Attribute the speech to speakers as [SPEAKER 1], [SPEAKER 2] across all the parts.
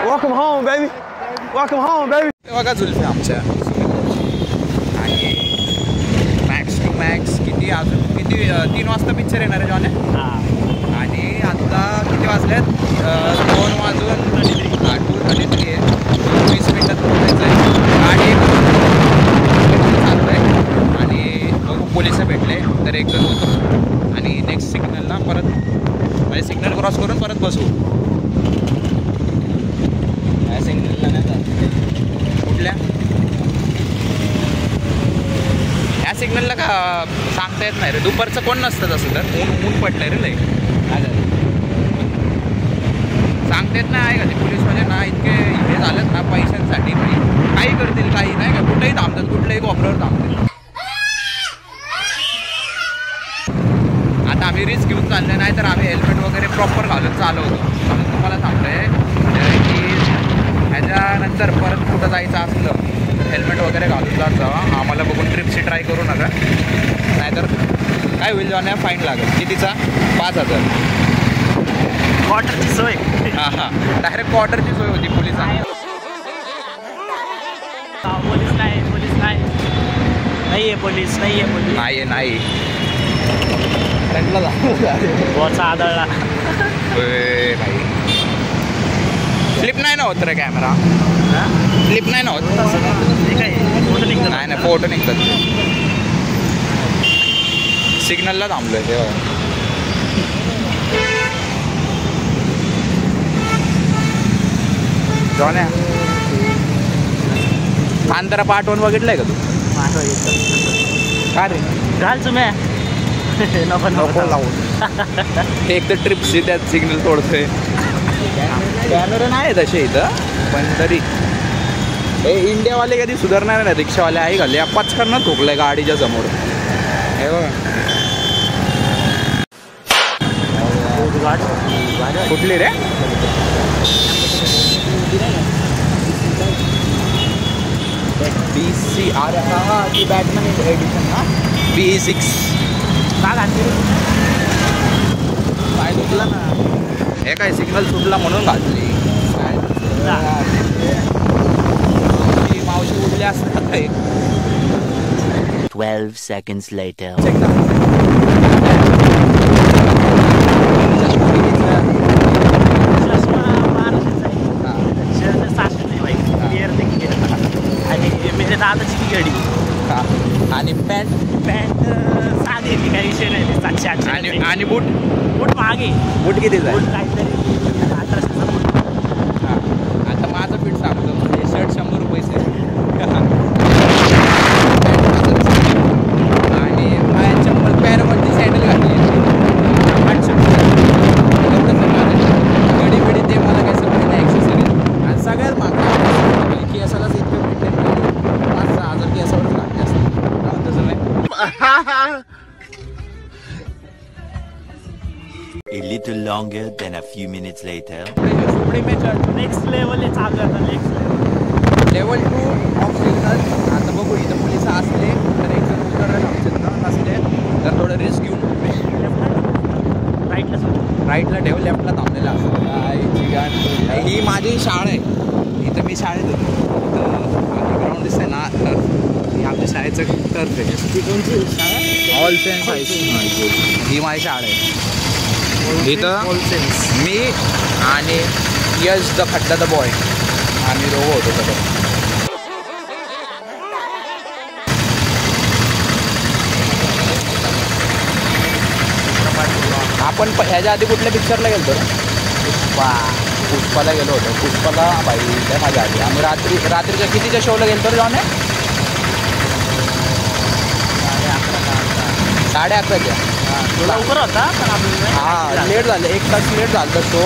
[SPEAKER 1] Welcome home, baby. Welcome home, baby.
[SPEAKER 2] बघा जुल्फी आमच्या आणि मॅक्स टू मॅक्स किती अजून किती 3 वाजता पिक्चर येणार आहे जॉने. आणि आता किती वाजलेत 2 वाजून 2:33 आहे. 20 मिनिटात पोहोचायचं आहे. गाडी चालू आहे आणि बघू पोलिस भेटले तर एक जण होतो आणि नेक्स्ट सिग्नलला परत म्हणजे सिग्नल क्रॉस करून परत बसू. या सिग्नलला नाही जात कुठल्या या सिग्नलला का सांगता येत नाही रे. दुपारचं कोण नसतं तसं तर ऊन पडलंय रे लय. सांगता येत नाही आहे का ते पोलीसवाले ना इतके हे झालेत ना पैशांसाठी काही करतील काही नाही का. कुठेही थांबतात कुठल्याही कोपऱ्यावर थांबतील. आता आम्ही रिस्क घेऊन चालले नाही तर आम्ही हेल्मेट वगैरे प्रॉपर घालून चालवतो. म्हणून तुम्हाला सांगतोय की ह्याच्यानंतर परत कुठं जायचं असलं तर हेल्मेट वगैरे घालून जात जावा. आम्हाला बघून ट्रिपची ट्राय करू नका नाहीतर काय होईल जाण्या फाईन लागेल. कितीचा 5,000.
[SPEAKER 3] क्वार्टरची सोय.
[SPEAKER 2] हां डायरेक्ट क्वार्टरची सोय होती पोलिसांनी.
[SPEAKER 3] पोलीस नाही पोलीस नाही पोलीस नाही
[SPEAKER 2] नाही फ्रंटला
[SPEAKER 3] बोचा आदळला.
[SPEAKER 2] भाई फ्लिप नाही ना होत रे कॅमेरा. फ्लिप नाही ना होत. नाही फोटो निघतात. सिग्नलला थांबलोय तेव्हा. जॉन्या कांतारा पार्ट 1 बघितलंय का तू. का रे
[SPEAKER 3] घाल तुम्ही
[SPEAKER 2] नको लावून. एक तर ट्रिपची त्यात सिग्नल तोडतोय. कॅमेरा नाही तसे इथं पण तरी हे इंडियावाले कधी सुधारणार नाही. रिक्षावाले आहे घाले पचकन ठोकलंय गाडीच्या समोर. हे बघा कुठली रे. BC ती बॅटमॅन एडिशन ना BE6 काय सुटला ना. हे काय सिग्नल सुटला म्हणून घातली. मावशी उडली असतात.
[SPEAKER 4] 12 seconds later.
[SPEAKER 3] दादाची गाडी
[SPEAKER 2] आणि पॅन्ट
[SPEAKER 3] साधी येते काही विषय नाही. 700-800
[SPEAKER 2] आणि बूट
[SPEAKER 3] मागे
[SPEAKER 2] बूट किती जाईल.
[SPEAKER 3] बूट काहीतरी 1800 बूट.
[SPEAKER 2] आता माझं पीठ सांगतो म्हणजे शर्ट 100 रुपये आणि माझ्या चप्पल पॅरवरती सँडल घातली 800 गडी बिडी ते मला काय सगळं नाही ॲक्सेसरीज. आणि सगळ्यात मागं केसालाच इतकं मेंटेन केली 5,000-6,000 केसावरच लागते असतं तसं नाही.
[SPEAKER 4] A little longer than a few minutes later.
[SPEAKER 3] Next level आहे चालू आता. Next
[SPEAKER 2] level 2 of signal. आता बघू इथं पोलिस असले तर एक जण उतरलं नसले तर थोडं रिस्क घेऊन राईटला ठेव लेफ्टला थांबलेला असं. ही माझी शाळा आहे. इथं मी शाळेत होतो. इथं ग्राउंड दिसतंय ना टर्फ. ही आमच्या शाळेचं टर्फ आहे. ऑल सेन्स हायस्कूल ही माझी शाळा आहे. इथं मी आणि यश द खड्डा द बॉय आम्ही दोघं होतो सगळं. आपण ह्याच्या आधी कुठल्या पिक्चरला गेलो रे. पुष्पाला गेलो होतो. पुष्पाला बाई त्या माझ्या आधी आम्ही रात्रीच्या कितीच्या शोला गेलो रे जाऊन. 11:30च्या.
[SPEAKER 3] लवकर होता
[SPEAKER 2] हां लेट झालं. 1 तास लेट झालं तर शो.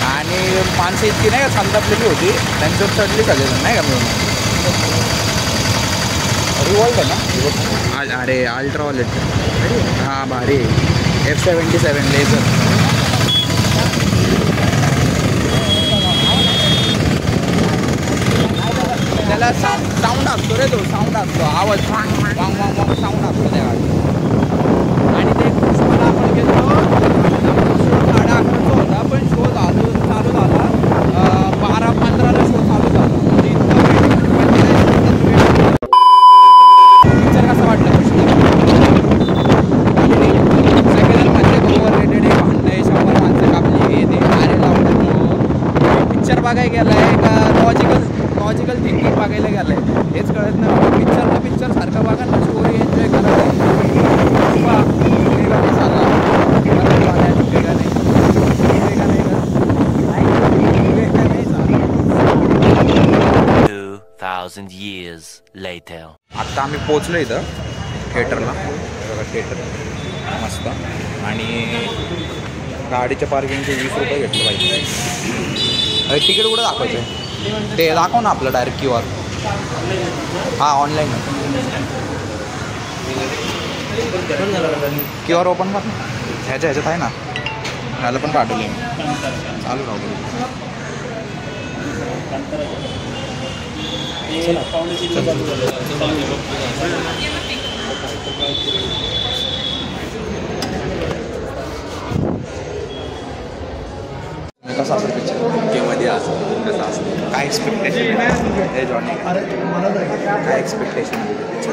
[SPEAKER 2] आणि माणसं इतकी नाही का संतापलेली होती त्यांच्यावर चढली सगळेजण नाही का मिळून. रिवॉल्ट आहे ना. अरे अल्ट्रावॉलेट हां भारी. F77 laser. त्याला साऊंड असतो रे. तो साऊंड असतो आवाज वांग वांग वांग साऊंड असतो त्या गाडी. आणि ते पुष्पाला आपण गेलो शो 11:30 होता पण शो चालू झाला 12-15 पिक्चर बघायला गेलाय का लॉजिकल थिंकिंग बघायला गेलाय हेच कळत नाही. पिक्चर सारखा बघा ना, स्टोरी एन्जॉय करा.
[SPEAKER 4] 2,000 years later.
[SPEAKER 2] आत्ता आम्ही पोचलो इथं थिएटरला. बघा थिएटर मस्त. आणि गाडीच्या पार्किंगचे 20 रुपये घेतले पाहिजे. अरे तिकीट कुठं दाखवायचं आहे ते दाखव ना आपलं डायरेक्ट QR. हां ऑनलाईन QR ओपन कर ना. ह्याच्यात आहे ना, ह्याला पण पाठवले मी. चालू राहू कसा असेल पिक्चर मध्ये असं कसं असतं काय एक्सपेक्टेशन आहे जॉनी काय एक्सपेक्टेशन आहे पिक्चर?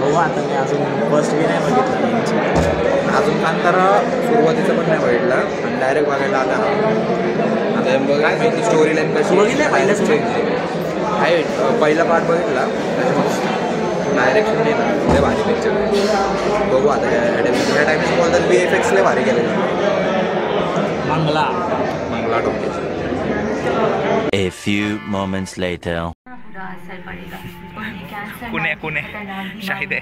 [SPEAKER 3] बघू आता मी अजून फर्स्ट बी नाही बघितलं
[SPEAKER 2] अजून कांतारा सुरुवातीचं पण नाही बघितलं आणि डायरेक्ट बघायला आता बघा माहिती स्टोरी लाईन कशी आहे. पहिला पार्ट बघितला डायरेक्शन नाही ना लय भारी पिक्चर. बघू आता ह्या टायमिंग बोलतात VFX लय भारी केलेलं.
[SPEAKER 3] Mangala
[SPEAKER 4] A few moments later.
[SPEAKER 5] कुने शाहिद है।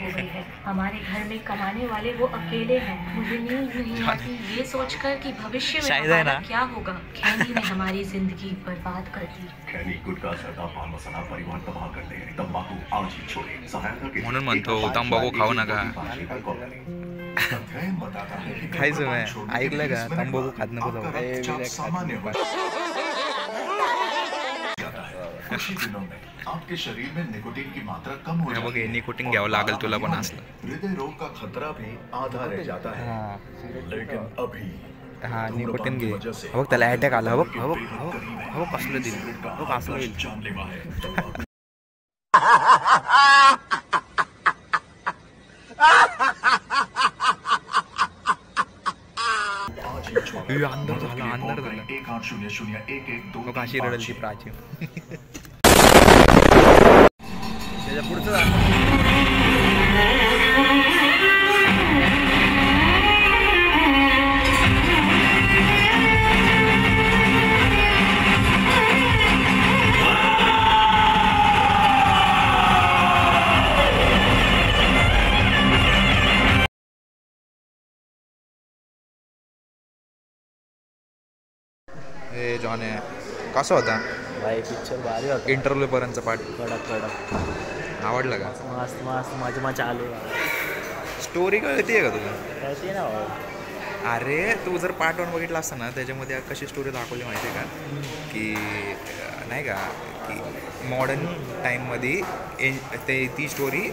[SPEAKER 6] हमारे घर में कमाने वाले वो अकेले हैं। मुझे नींद नहीं आती ये सोचकर कि भविष्य में हमारा क्या होगा। खैनी ने हमारी जिंदगी बर्बाद कर दी।
[SPEAKER 5] खैनी गुटखा सरदा पान मसाला परिवार तबाह करते हैं। तंबाकू आज ही छोड़े। सहायता के
[SPEAKER 2] म्हणून म्हणतो तंबाखू खाऊ नका. खायचं नाही ऐकलं का? तंबाखू खात नको जाऊ.
[SPEAKER 5] कुछ ही दिनों में आपके शरीर में निकोटीन की मात्रा कम हो जाती है.
[SPEAKER 2] निकोटीन घ्यावं लागेल तुला पण असलं.
[SPEAKER 5] हृदय रोग का खतरा भी आधा रह जाता है. लेकिन अभी
[SPEAKER 2] हां निकोटीन घे. हो त्याला अटॅक आला. हो कसलं दिल हो कसलं दिल
[SPEAKER 5] जानलेवा है.
[SPEAKER 2] अंदर झाला
[SPEAKER 5] 1800112
[SPEAKER 2] काशी रडलची प्राची. त्याच्या पुढचं जॉन आहे. कसा होता
[SPEAKER 3] भाई पिक्चर भारी होता.
[SPEAKER 2] इंटरव्ह्यू पर्यंतचा पार्ट
[SPEAKER 3] कडक
[SPEAKER 2] आवडला का?
[SPEAKER 3] मस्त मजा चालू.
[SPEAKER 2] स्टोरी कळते का तुला?
[SPEAKER 3] कळते ना भाऊ.
[SPEAKER 2] अरे तू जर पार्ट 1 बघितला असता ना त्याच्यामध्ये कशी स्टोरी दाखवली माहिती आहे का की नाही का की मॉडर्न टाईममध्ये ती स्टोरी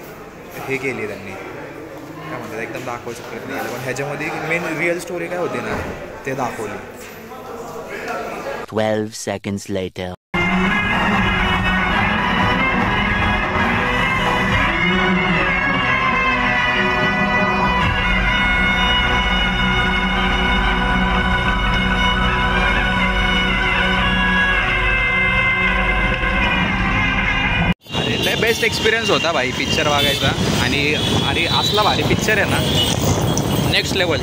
[SPEAKER 2] हे केली त्यांनी काय म्हणतात एकदम दाखवायचा प्रयत्न केला. पण ह्याच्यामध्ये मेन रिअल स्टोरी काय होती ना ते दाखवली.
[SPEAKER 4] 12 seconds later.
[SPEAKER 2] अरे बेस्ट एक्सपिरियन्स होता भाई पिक्चर बघायचा. आणि अरे असला भारी पिक्चर आहे ना नेक्स्ट लेवल.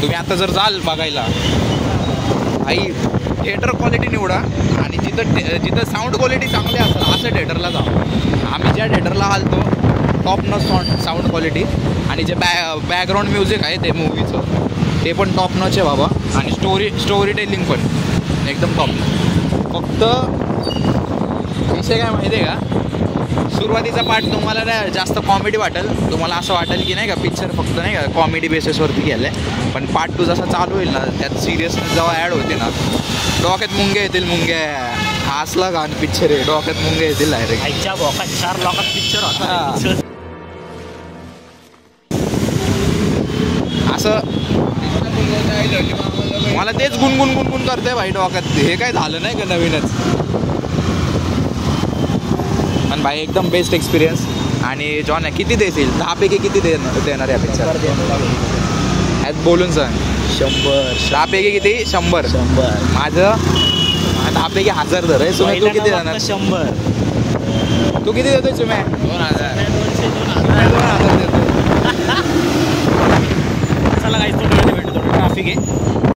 [SPEAKER 2] तुम्ही आता जर जाल बघायला आई थिएटर क्वालिटी निवडा आणि जिथं साऊंड क्वालिटी चांगली असेल असं थिएटरला जा. आम्ही ज्या थिएटरला आलतो टॉप नॉच साऊंड क्वालिटी आणि जे बॅकग्राऊंड म्युझिक आहे ते मूवीचं ते पण टॉप नॉच आहे बाबा. आणि स्टोरी टेलिंग पण एकदम टॉप. फक्त विषय काय माहिती आहे का सुरुवातीचा पार्ट तुम्हाला नाही जास्त कॉमेडी वाटेल. तुम्हाला असं वाटेल की नाही का पिक्चर फक्त नाही का कॉमेडी बेसिसवरती गेलं आहे. पण पार्ट 2 जसा चालू होईल ना त्यात सिरियसनेस जेव्हा ॲड होते ना डोक्यात मुंग्या येतील. मुंग्या हा असला घाण पिक्चर आहे. डोक्यात मुंग्या येतील डायरेक्ट.
[SPEAKER 3] आईच्या बोकात 4 लोकात पिक्चर होता.
[SPEAKER 2] असं मला तेच गुणगुण करते भाई डोक्यात. हे काय झालं नाही का नवीनच. पण भाई एकदम बेस्ट एक्सपिरियन्स. आणि जॉन किती देतील 10 पैकी किती देणार या पिक्चर? बोलून सांग.
[SPEAKER 3] 100.
[SPEAKER 2] 10 पैकी किती? 100. माझं दहापैकी 1000 धर. सुमे तू किती देणार?
[SPEAKER 3] 100.
[SPEAKER 2] तू किती देतोय सुमे?
[SPEAKER 3] 2000.
[SPEAKER 2] 2000 देतो.
[SPEAKER 3] चला काही थोडं भेटतो ट्रॅफिक आहे.